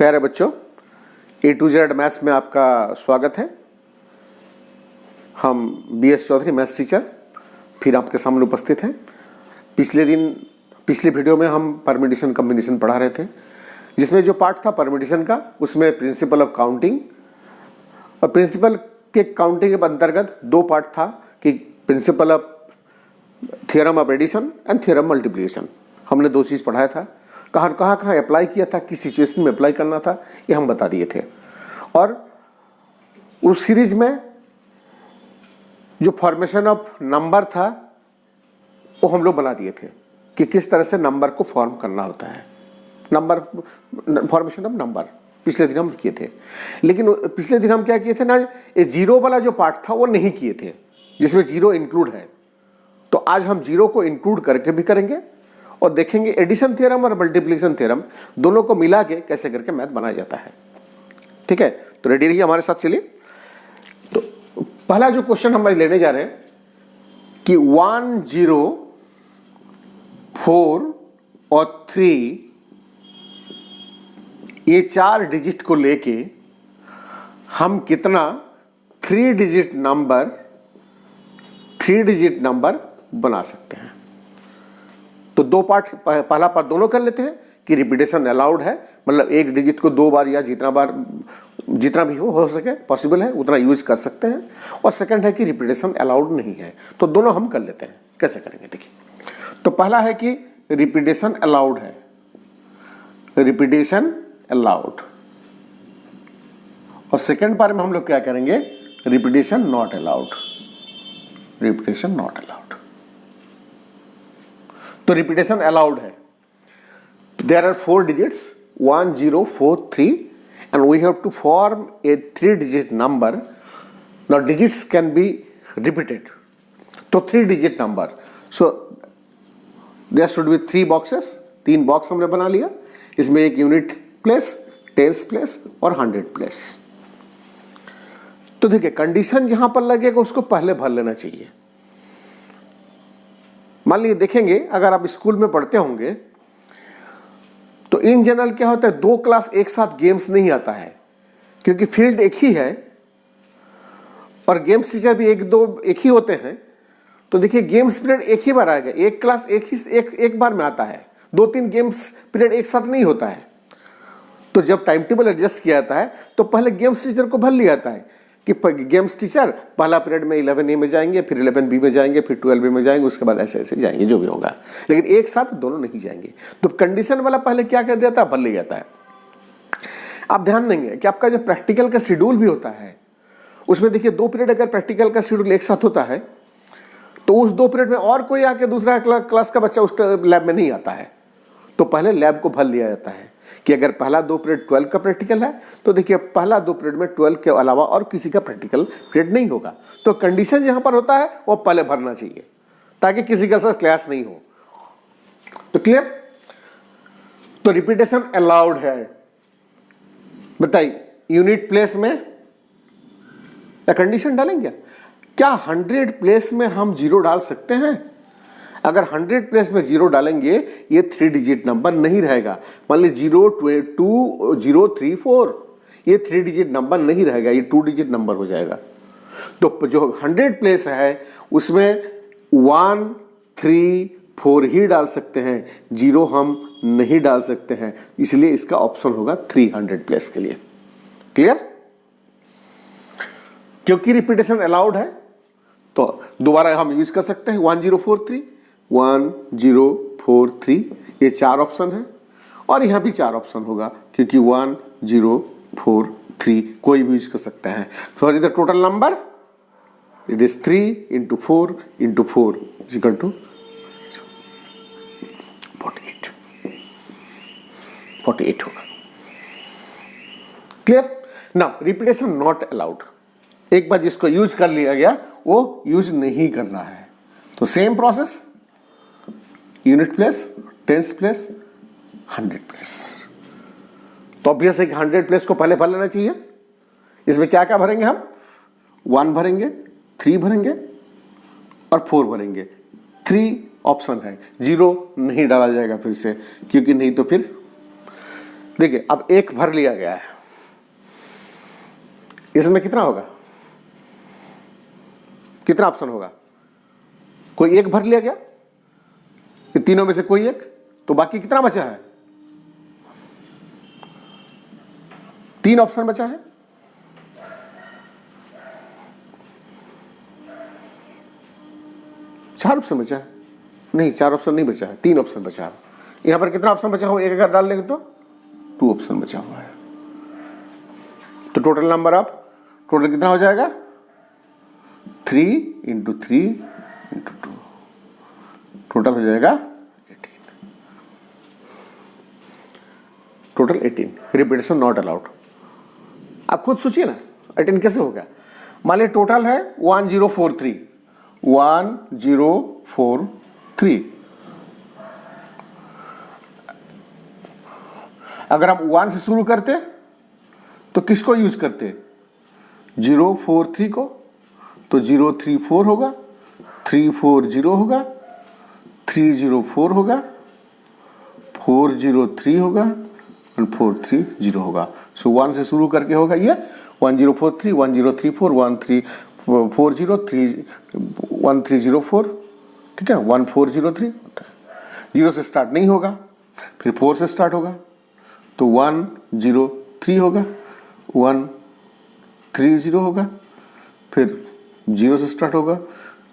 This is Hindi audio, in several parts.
प्यारे बच्चों, ए टू जेड मैथ्स में आपका स्वागत है। हम BS चौधरी मैथ्स टीचर फिर आपके सामने उपस्थित हैं। पिछले वीडियो में हम परम्यूटेशन कॉम्बिनेशन पढ़ा रहे थे, जिसमें जो पार्ट था परम्यूटेशन का, उसमें प्रिंसिपल ऑफ काउंटिंग और प्रिंसिपल के काउंटिंग के अंतर्गत दो पार्ट था कि principle of theorem of addition and theorem multiplication. हमने दो चीज़ पढ़ाया था, कहाँ अप्लाई किया था, किस सिचुएशन में अप्लाई करना था, ये हम बता दिए थे। और उस सीरीज में जो फॉर्मेशन ऑफ नंबर था वो हम लोग बना दिए थे कि किस तरह से नंबर को फॉर्म करना होता है। नंबर फॉर्मेशन ऑफ नंबर पिछले दिन हम किए थे, लेकिन पिछले दिन हम क्या किए थे ना, ये जीरो वाला जो पार्ट था वो नहीं किए थे, जिसमें जीरो इंक्लूड है। तो आज हम जीरो को इंक्लूड करके भी करेंगे और देखेंगे एडिशन थ्योरम और मल्टीप्लिकेशन थ्योरम दोनों को मिला के कैसे करके मैथ बनाया जाता है। ठीक है, तो रेडी रहिए हमारे साथ। चलिए, तो पहला जो क्वेश्चन हम लेने जा रहे हैं कि 1, 0, 4 और 3 ये 4 डिजिट को लेके हम कितना 3 डिजिट नंबर बना सकते हैं। तो दो पार्ट, पहला पार्ट दोनों कर लेते हैं कि रिपीटेशन अलाउड है, मतलब एक डिजिट को 2 बार या जितना भी हो सके पॉसिबल है उतना यूज कर सकते हैं। और सेकंड है कि रिपीटेशन अलाउड नहीं है। तो दोनों हम कर लेते हैं। कैसे करेंगे देखिए। तो पहला है कि रिपीटेशन अलाउड है, रिपीटेशन अलाउड। और सेकंड पार्ट में हम लोग क्या करेंगे, repetition not allowed, repetition not allowed. तो रिपीटेशन अलाउड है। There are 4 digits 1, 0, 4, 3 and we have to form a 3 digit number. Now digits can be repeated. तो 3 digit number. So there should be 3 boxes. 3 box हमने बना लिया। इसमें एक यूनिट प्लेस, टेंस प्लेस और 100 प्लेस। तो देखिए, कंडीशन जहां पर लगेगा उसको पहले भर लेना चाहिए। मान लीजिए देखेंगे, अगर आप स्कूल में पढ़ते होंगे तो इन जनरल क्या होता है, 2 क्लास एक साथ गेम्स नहीं आता है, क्योंकि फील्ड एक ही है और गेम्स टीचर भी एक ही होते हैं। तो देखिए, गेम्स पीरियड एक ही बार आएगा, एक क्लास एक बार में आता है। 2-3 गेम्स पीरियड एक साथ नहीं होता है। तो जब टाइम टेबल एडजस्ट किया जाता है तो पहले गेम्स टीचर को भर लिया जाता है कि गेम्स टीचर पहला पीरियड में 11A में जाएंगे, फिर 11B में जाएंगे, फिर 12A में जाएंगे, उसके बाद ऐसे जाएंगे जो भी होगा, लेकिन एक साथ दोनों नहीं जाएंगे। तो कंडीशन वाला पहले क्या कर देता है, भर ले जाता है। आप ध्यान देंगे कि आपका जो प्रैक्टिकल का शेड्यूल भी होता है, उसमें देखिए 2 पीरियड अगर प्रैक्टिकल का शेड्यूल एक साथ होता है तो उस 2 पीरियड में और कोई आके दूसरा क्लास का बच्चा उस लैब में नहीं आता है, तो पहले लैब को भर लिया जाता है कि अगर पहला 2 पीरियड 12 का प्रैक्टिकल है तो देखिए पहला 2 पीरियड में 12 के अलावा और किसी का प्रैक्टिकल पीरियड नहीं होगा। तो कंडीशन जहां पर होता है वो पहले भरना चाहिए ताकि किसी का साथ क्लास नहीं हो। तो क्लियर। तो रिपीटेशन अलाउड है। बताइए, यूनिट प्लेस में या कंडीशन डालेंगे क्या 100 प्लेस में हम 0 डाल सकते हैं? अगर 100 प्लेस में 0 डालेंगे ये 3 डिजिट नंबर नहीं रहेगा। मान लीजिए 0, 2, 0, 3, 4, ये 3 डिजिट नंबर नहीं रहेगा, ये 2 डिजिट नंबर हो जाएगा। तो जो 100 प्लेस है उसमें 1, 3, 4 ही डाल सकते हैं, 0 हम नहीं डाल सकते हैं, इसलिए इसका ऑप्शन होगा 300 प्लेस के लिए। क्लियर। क्योंकि रिपीटेशन अलाउड है तो दोबारा हम यूज कर सकते हैं 1, 0, 4, 3, 1, 0, 4, 3, ये 4 ऑप्शन है। और यहां भी 4 ऑप्शन होगा क्योंकि 1, 0, 4, 3 कोई भी यूज कर सकते हैं। For the total number it is 3 × 4 × 4 = 48 होगा। Clear. Now repetition not allowed, एक बार जिसको यूज कर लिया गया वो यूज नहीं करना है। तो same process, unit place, tens place, 100 place. तो ऑब्वियस है कि 100 प्लेस को पहले भर लेना चाहिए। इसमें क्या क्या भरेंगे हम, 1 भरेंगे, 3 भरेंगे और 4 भरेंगे। 3 ऑप्शन है, 0 नहीं डाला जाएगा फिर से, क्योंकि नहीं तो फिर देखिए अब एक भर लिया गया है, इसमें कितना होगा, कितना ऑप्शन होगा, कोई एक भर लिया गया, ये तीनों में से कोई एक, तो बाकी कितना बचा है, 3 ऑप्शन बचा है। चार ऑप्शन बचा है, नहीं 4 ऑप्शन नहीं बचा है, 3 ऑप्शन बचा है। यहां पर कितना ऑप्शन बचा हुआ, एक अगर डाल लेंगे तो 2 ऑप्शन बचा हुआ है। तो टोटल नंबर ऑफ, टोटल कितना हो जाएगा, 3 × 3 × 2, टोटल हो जाएगा 18, टोटल 18। Repetition not allowed. आप खुद सोचिए ना 18 कैसे हो गया। मान लीजिए टोटल है 1043, 1043। अगर हम 1 से शुरू करते तो किसको यूज करते, 043 को, तो 034 होगा, 340 होगा, 304 होगा, 403 होगा और 430 होगा। सो 1 से शुरू करके होगा ये 1043, 1034, 1340, 1304, ठीक है, 1403। 0 से स्टार्ट नहीं होगा, फिर 4 से स्टार्ट होगा तो 103 होगा, 130 होगा, फिर 0 से स्टार्ट होगा,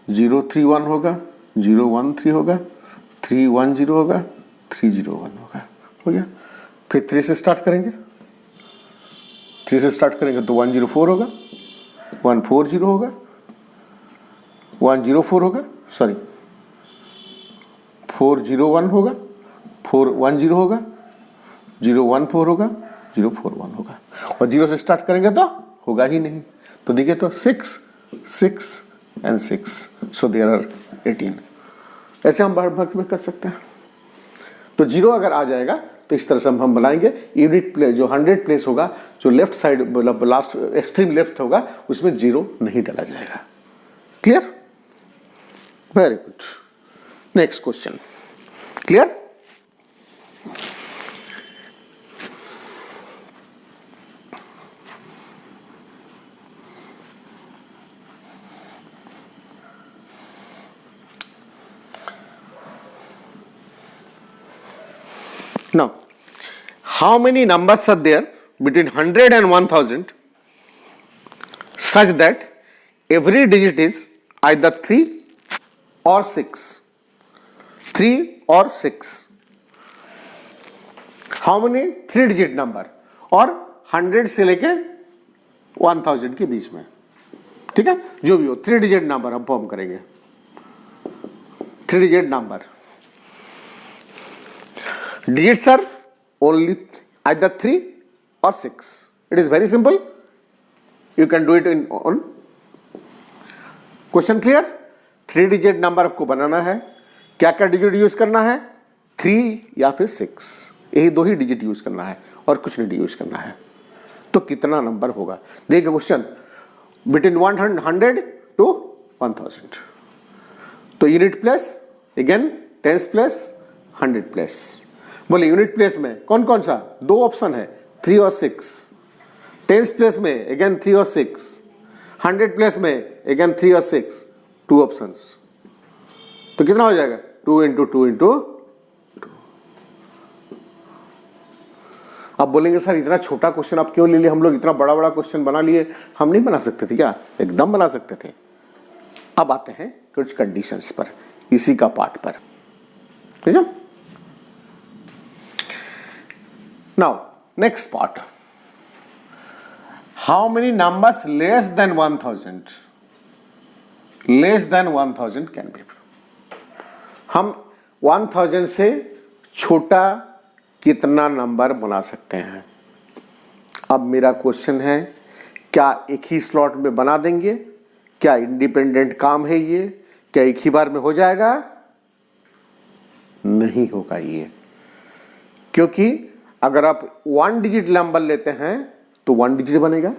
031 होगा, 013 होगा, 310 होगा, 301 होगा, हो गया। फिर 3 से स्टार्ट करेंगे, 3 से स्टार्ट करेंगे तो 104 होगा, 140 होगा, 104 होगा, सॉरी 401 होगा, 410 होगा, 014 होगा, 041 होगा। और 0 से स्टार्ट करेंगे तो होगा ही नहीं। तो देखिए तो 6, 6 and 6, सो देयर आर 18। ऐसे हम बार बार में कर सकते हैं। तो 0 अगर आ जाएगा तो इस तरह से हम बनाएंगे। यूनिट प्लेस जो 100 प्लेस होगा, जो लेफ्ट साइड मतलब लास्ट एक्सट्रीम लेफ्ट होगा, उसमें 0 नहीं डाला जाएगा। Clear, very good. Next question, clear. Now, how many numbers are there between 100 and 1000 such that every digit is either 3 or 6? 3 or 6? How many 3 digit number और 100 से लेके 1000 के बीच में, ठीक है, जो भी हो 3 digit नंबर हम फॉर्म करेंगे। 3 digit number, digits are only either 3 or 6. It is very simple. You can do it in on. Question clear? 3 digit number आपको बनाना है। क्या क्या डिजिट यूज करना है, 3 या फिर 6, यही 2 ही डिजिट यूज करना है और कुछ नहीं यूज करना है। तो कितना नंबर होगा, देखिए क्वेश्चन बिटवीन 100 to 1000। तो unit place again, tens place, 100 place. बोले यूनिट प्लेस में कौन कौन सा, 2 ऑप्शन है, 3 और 6। टेंस प्लेस में अगेन 3 और 6। 100 प्लेस में अगेन 3 और 6, 2 ऑप्शंस। तो कितना हो जाएगा, 2 × 2 × 2। अब बोलेंगे सर इतना छोटा क्वेश्चन आप क्यों ले लिए, हम लोग इतना बड़ा बड़ा क्वेश्चन बना लिए, हम नहीं बना सकते थे क्या, एकदम बना सकते थे। अब आते हैं कुछ कंडीशंस पर, इसी का पार्ट पर, ठीक है। Now, next part. How many numbers less than 1000? Less than 1000 can be. हम 1000 से छोटा कितना नंबर बना सकते हैं। अब मेरा क्वेश्चन है, क्या एक ही स्लॉट में बना देंगे, क्या इंडिपेंडेंट काम है ये, क्या एक ही बार में हो जाएगा, नहीं होगा ये। क्योंकि अगर आप 1 डिजिट नंबर लेते हैं तो 1 डिजिट बनेगा,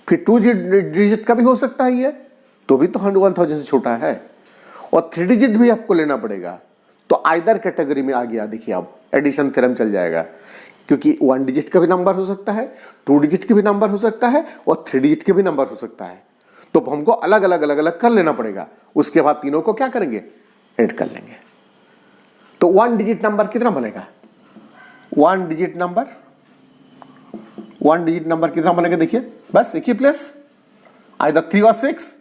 फिर 2 डिजिट का भी हो सकता है ये, तो भी तो 1000 से छोटा है, और 3 डिजिट भी आपको लेना पड़ेगा। तो आइदर कैटेगरी में आ गया। देखिए अब एडिशन थ्योरम चल जाएगा, क्योंकि 1 डिजिट का भी नंबर हो सकता है, 2 डिजिट के भी नंबर हो सकता है और 3 डिजिट के भी नंबर हो सकता है। तो हमको अलग अलग अलग अलग कर लेना पड़ेगा, उसके बाद तीनों को क्या करेंगे, ऐड कर लेंगे। तो 1 डिजिट नंबर कितना बनेगा, 1 डिजिट नंबर कितना बनेगा, देखिए बस एक ही प्लेस, आइदर 3 और 6,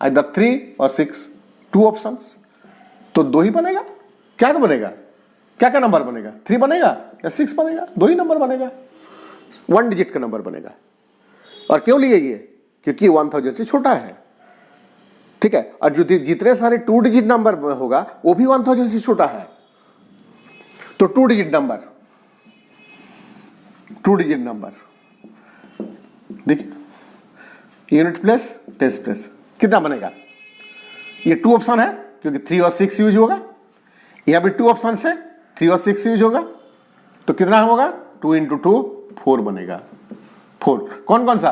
आइदर 3 और 6, 2 ऑप्शंस, तो 2 ही बनेगा। क्या बनेगा, क्या क्या नंबर बनेगा, 3 बनेगा या 6 बनेगा, 2 ही नंबर बनेगा, 1 डिजिट का नंबर बनेगा। और क्यों लिए ये, क्योंकि 1000 से छोटा है, ठीक है। और जो जितने सारे 2 डिजिट नंबर होगा वो भी 1000 से छोटा है। तो 2 डिजिट नंबर देखिए, यूनिट प्लेस टेंस प्लेस कितना बनेगा, ये 2 ऑप्शन है क्योंकि 3 और 6 यूज होगा, यहां भी 2 ऑप्शन से 3 और 6 यूज होगा, तो कितना होगा, 2 इंटू 2 4 बनेगा। 4 कौन कौन सा,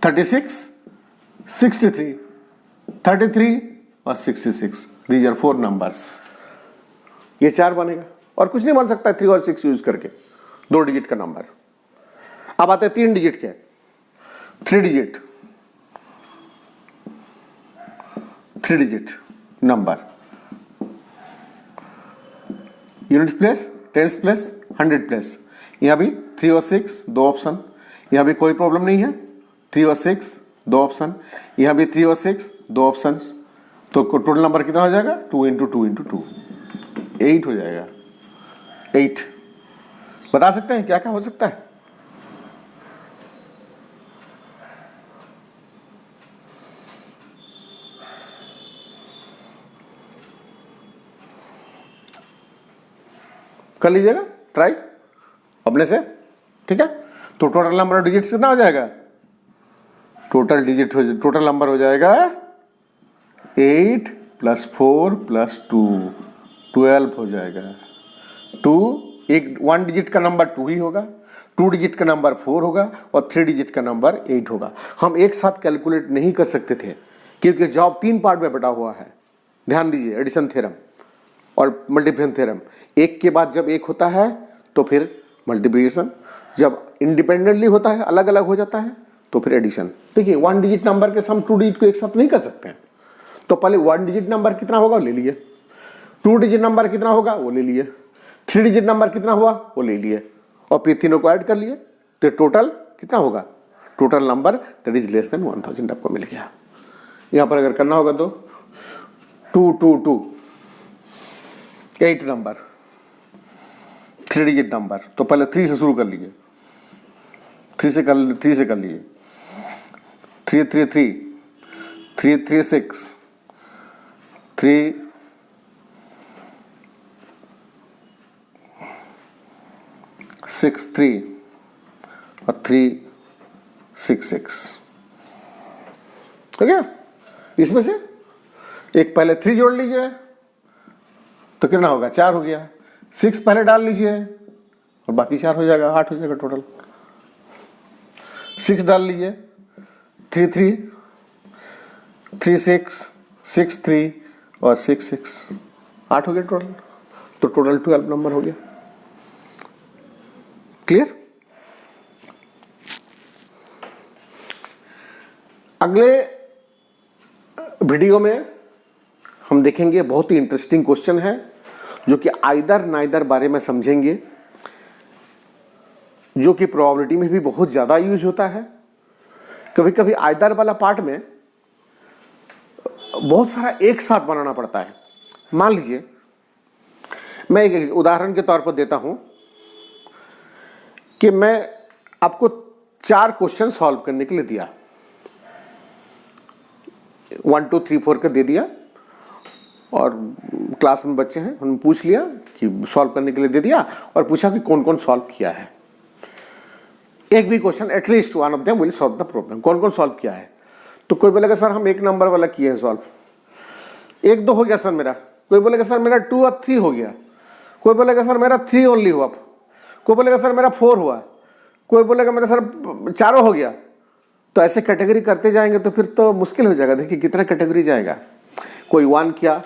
36, 63, 33 और 66, दीज आर 4 नंबर्स। ये 4 बनेगा और कुछ नहीं बन सकता है 3 और 6 यूज करके 2 डिजिट का नंबर। अब आते हैं 3 डिजिट के, 3 digit number, unit place, tens place, 100 place. यहां भी 3 और 6 2 ऑप्शन, यहां भी कोई प्रॉब्लम नहीं है, 3 और 6 2 ऑप्शन, यहां भी 3 और 6 2 ऑप्शन, तो टोटल नंबर कितना हो जाएगा, 2 इंटू 2 इंटू 2, 8 हो जाएगा। 8 बता सकते हैं क्या क्या हो सकता है, कर लीजिएगा ट्राई अपने से, ठीक है। तो टोटल नंबर ऑफ डिजिट्स कितना हो जाएगा, टोटल नंबर हो जाएगा 8 + 4 + 2 12 हो जाएगा। 1 डिजिट का नंबर 2 ही होगा, 2 डिजिट का नंबर 4 होगा और 3 डिजिट का नंबर 8 होगा। हम एक साथ कैलकुलेट नहीं कर सकते थे क्योंकि जॉब 3 पार्ट में बटा हुआ है। ध्यान दीजिए, एडिशन थ्योरम और मल्टीप्लिकेशन थ्योरम, एक के बाद जब एक होता है तो फिर मल्टीप्लिकेशन, जब इंडिपेंडेंटली होता है अलग अलग हो जाता है तो फिर एडिशन। देखिए 1 डिजिट नंबर के सम 2 डिजिट को एक साथ नहीं कर सकते हैं, तो पहले 1 डिजिट नंबर कितना होगा वो ले लिए, 2 डिजिट नंबर कितना होगा वो ले लिए, 3 डिजिट नंबर कितना हुआ वो ले लिए और फिर तीनों को ऐड कर लिए, तो टोटल कितना होगा, total number that is less than 1000 आपको मिल गया। यहां पर अगर करना होगा तो 2 2 2 8 नंबर, 3 डिजिट नंबर, तो पहले 3 से शुरू कर लीजिए, 3 से कर लीजिए, 3 3 3 3 3 6 3 6 3 और 3 6 6, ठीक है। इसमें से एक पहले 3 जोड़ लीजिए तो कितना होगा, 4 हो गया, 6 पहले डाल लीजिए और बाकी 4 हो जाएगा, 8 हो जाएगा टोटल। 6 डाल लीजिए, 3 3 3 6 6 3 और 6 6, 8 हो गया टोटल, तो टोटल 12 नंबर हो गया। क्लियर। अगले वीडियो में हम देखेंगे, बहुत ही इंटरेस्टिंग क्वेश्चन है जो कि आइदर नाइदर बारे में समझेंगे, जो कि प्रोबेबिलिटी में भी बहुत ज्यादा यूज होता है। कभी कभी आइदर वाला पार्ट में बहुत सारा एक साथ बनाना पड़ता है। मान लीजिए मैं एक उदाहरण के तौर पर देता हूं कि मैं आपको 4 क्वेश्चन सॉल्व करने के लिए दिया, 1 2 3 4 का दे दिया और क्लास में बच्चे हैं उन्होंने पूछ लिया कि सॉल्व करने के लिए दे दिया और पूछा कि कौन कौन सॉल्व किया है। एक भी question at least one of them will solve the problem, कौन कौन सॉल्व किया है। तो कोई बोलेगा सर हम 1 नंबर वाला किए हैं सॉल्व, 1 2 हो गया सर मेरा, कोई बोलेगा सर मेरा 2 और 3 हो गया, कोई बोलेगा सर मेरा 3 ओनली हुआ, कोई बोलेगा सर मेरा 4 हुआ, कोई बोलेगा मेरा सर 4 हो गया। तो ऐसे कैटेगरी करते जाएंगे तो फिर तो मुश्किल हो जाएगा। देखिए कितना कैटेगरी जाएगा, कोई 1 किया,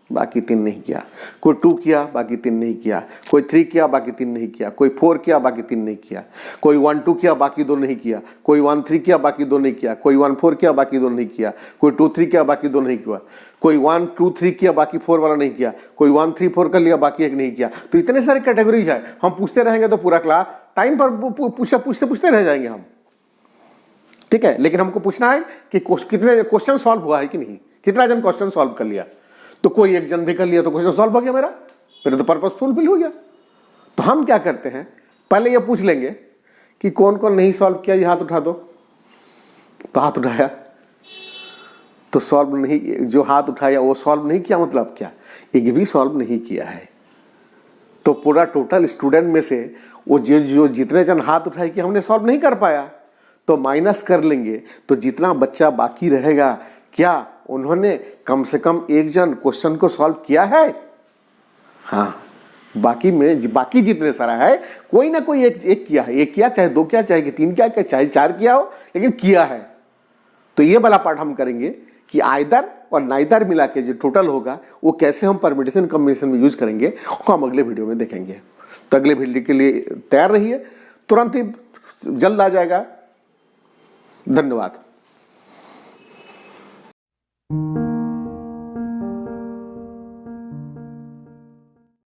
बाकी 3 नहीं किया, कोई 2 किया बाकी 3 नहीं किया, कोई 3 किया बाकी 3 नहीं किया, कोई 4 किया बाकी 3 नहीं किया, कोई 1 2 किया बाकी 2 नहीं किया, कोई 1 3 किया बाकी 2 नहीं किया, कोई 1 4 किया बाकी 2 नहीं किया, कोई 2 3 किया बाकी 2 नहीं किया, कोई 1 2 3 किया बाकी 4 वाला नहीं किया, कोई 1 3 4 कर लिया बाकी 1 नहीं किया। तो इतने सारे कैटेगरीज है, हम पूछते रहेंगे तो पूरा क्लास टाइम पर पूछते पूछते रह जाएंगे हम, ठीक है। लेकिन हमको पूछना है कि कितने क्वेश्चन सॉल्व हुआ है कि नहीं, कितना जन क्वेश्चन सॉल्व कर लिया। तो कोई एक जन भी कर लिया तो क्वेश्चन सॉल्व हो गया, मेरा तो पर्पस फुलफिल हो गया। तो हम क्या करते हैं, पहले ये पूछ लेंगे कि कौन कौन नहीं सॉल्व किया, ये हाथ उठा दो। तो हाथ उठाया तो सॉल्व नहीं, जो हाथ उठाया वो सॉल्व नहीं किया मतलब क्या, एक भी सॉल्व नहीं किया है। तो पूरा टोटल स्टूडेंट में से वो जो जितने जन हाथ उठाए कि हमने सॉल्व नहीं कर पाया, तो माइनस कर लेंगे। तो जितना बच्चा बाकी रहेगा, क्या उन्होंने कम से कम एक जन क्वेश्चन को सॉल्व किया है? हाँ, बाकी जितने सारा है कोई ना कोई एक किया है, एक किया चाहे 2 किया चाहे 3 किया चाहे 4 किया हो, लेकिन किया है। तो ये वाला पार्ट हम करेंगे कि आइदर और नाइदर मिला के जो टोटल होगा वो कैसे हम परम्यूटेशन कॉम्बिनेशन में यूज करेंगे, हम अगले वीडियो में देखेंगे। तो अगले वीडियो के लिए तैयार रहिए, तुरंत ही जल्द आ जाएगा। धन्यवाद।